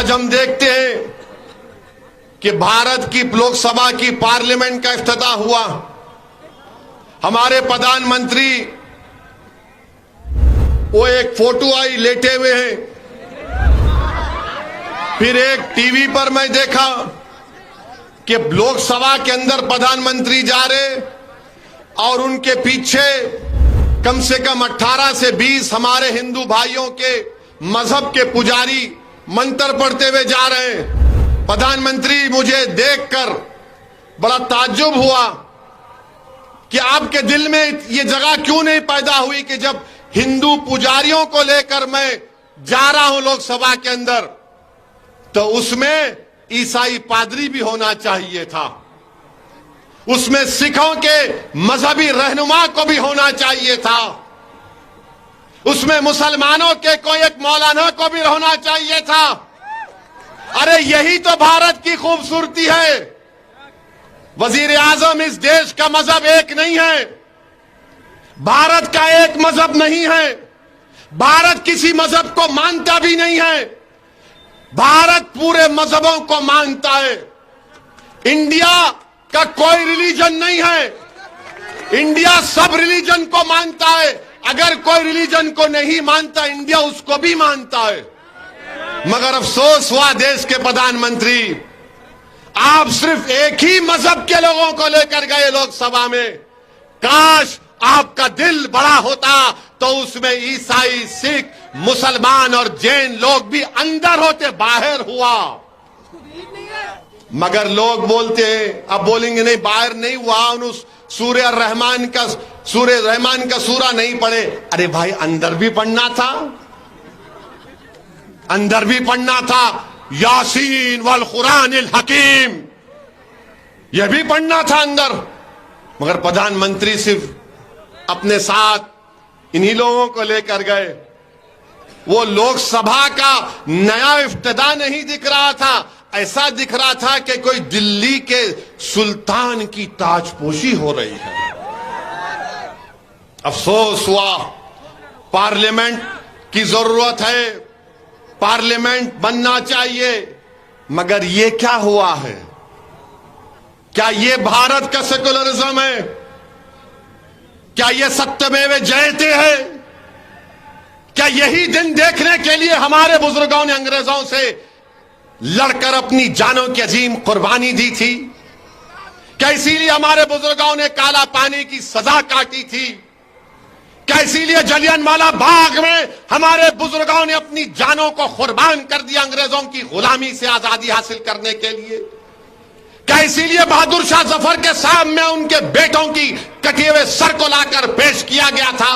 आज हम देखते हैं कि भारत की लोकसभा की पार्लियामेंट का इफ्तिताह हुआ। हमारे प्रधानमंत्री वो एक फोटो आई लेटे हुए हैं। फिर एक टीवी पर मैं देखा कि लोकसभा के अंदर प्रधानमंत्री जा रहे और उनके पीछे कम से कम 18 से 20 हमारे हिंदू भाइयों के मजहब के पुजारी मंत्र पढ़ते हुए जा रहे हैं। प्रधानमंत्री, मुझे देखकर बड़ा ताज्जुब हुआ कि आपके दिल में ये जगह क्यों नहीं पैदा हुई कि जब हिंदू पुजारियों को लेकर मैं जा रहा हूं लोकसभा के अंदर, तो उसमें ईसाई पादरी भी होना चाहिए था, उसमें सिखों के मजहबी रहनुमा को भी होना चाहिए था, उसमें मुसलमानों के कोई एक मौलाना को भी होना चाहिए था। अरे यही तो भारत की खूबसूरती है। वजीर आजम, इस देश का मजहब एक नहीं है, भारत का एक मजहब नहीं है, भारत किसी मजहब को मानता भी नहीं है, भारत पूरे मजहबों को मानता है। इंडिया का कोई रिलीजन नहीं है, इंडिया सब रिलीजन को मानता है। अगर कोई रिलीजन को नहीं मानता, इंडिया उसको भी मानता है। मगर अफसोस हुआ देश के प्रधानमंत्री, आप सिर्फ एक ही मजहब के लोगों को लेकर गए लोकसभा में। काश आपका दिल बड़ा होता तो उसमें ईसाई, सिख, मुसलमान और जैन लोग भी अंदर होते, बाहर हुआ। मगर लोग बोलते हैं, अब बोलेंगे नहीं बाहर नहीं हुआ, उस सूर्य रहमान का सूरा नहीं पढ़े। अरे भाई, अंदर भी पढ़ना था, अंदर भी पढ़ना था। यासीन वल कुरानिल हकीम, यह भी पढ़ना था अंदर। मगर प्रधानमंत्री सिर्फ अपने साथ इन्हीं लोगों को लेकर गए। वो लोकसभा का नया इफ्तिताह नहीं दिख रहा था, ऐसा दिख रहा था कि कोई दिल्ली के सुल्तान की ताजपोशी हो रही है। अफसोस हुआ। पार्लियामेंट की जरूरत है, पार्लियामेंट बनना चाहिए, मगर ये क्या हुआ है? क्या ये भारत का सेकुलरिज्म है? क्या ये सत्यमेव जयते है? क्या यही दिन देखने के लिए हमारे बुजुर्गों ने अंग्रेजों से लड़कर अपनी जानों की अजीम कुर्बानी दी थी? क्या इसीलिए हमारे बुजुर्गों ने काला पानी की सजा काटी थी? क्या इसीलिए जलियांवाला बाग में हमारे बुजुर्गों ने अपनी जानों को कुर्बान कर दिया अंग्रेजों की गुलामी से आजादी हासिल करने के लिए? क्या इसीलिए बहादुर शाह जफर के सामने उनके बेटों की कटे हुए सर को लाकर पेश किया गया था?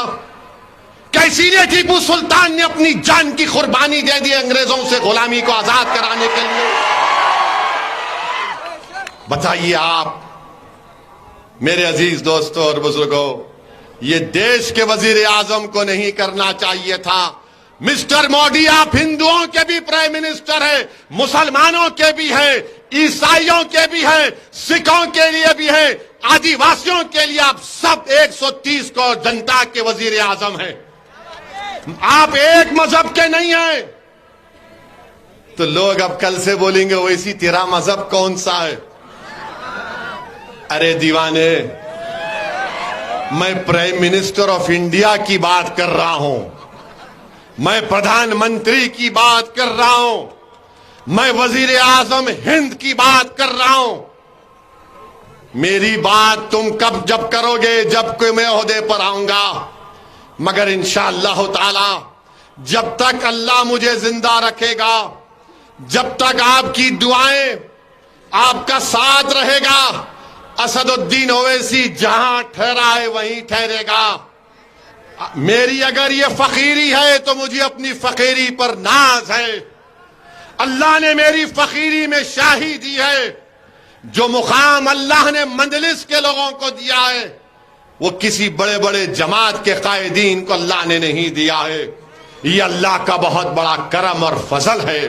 क्या इसीलिए टीपू सुल्तान ने अपनी जान की कुर्बानी दे दी अंग्रेजों से गुलामी को आजाद कराने के लिए? बताइए आप मेरे अजीज दोस्तों और बुजुर्गों, ये देश के वजीर आजम को नहीं करना चाहिए था। मिस्टर मोदी, आप हिंदुओं के भी प्राइम मिनिस्टर हैं, मुसलमानों के भी हैं, ईसाइयों के भी हैं, सिखों के लिए भी हैं, आदिवासियों के लिए आप सब 130 करोड़ जनता के वजीर आजम हैं। आप एक मजहब के नहीं हैं। तो लोग अब कल से बोलेंगे वैसी तेरा मजहब कौन सा है? अरे दीवाने, मैं प्राइम मिनिस्टर ऑफ इंडिया की बात कर रहा हूं, मैं प्रधानमंत्री की बात कर रहा हूं, मैं वजीर आजम हिंद की बात कर रहा हूं। मेरी बात तुम जब करोगे, जब कोई मैं ओहदे पर आऊंगा। मगर इंशाअल्लाह ताला जब तक अल्लाह मुझे जिंदा रखेगा, जब तक आपकी दुआएं, आपका साथ रहेगा, असदुद्दीन ओवैसी जहां ठहरा है वहीं ठहरेगा। मेरी अगर ये फकीरी है तो मुझे अपनी फकीरी पर नाज है। अल्लाह ने मेरी फकीरी में शाही दी है। जो मुकाम अल्लाह ने मंजलिस के लोगों को दिया है, वो किसी बड़े बड़े जमात के कायदीन को अल्लाह ने नहीं दिया है। ये अल्लाह का बहुत बड़ा करम और फजल है।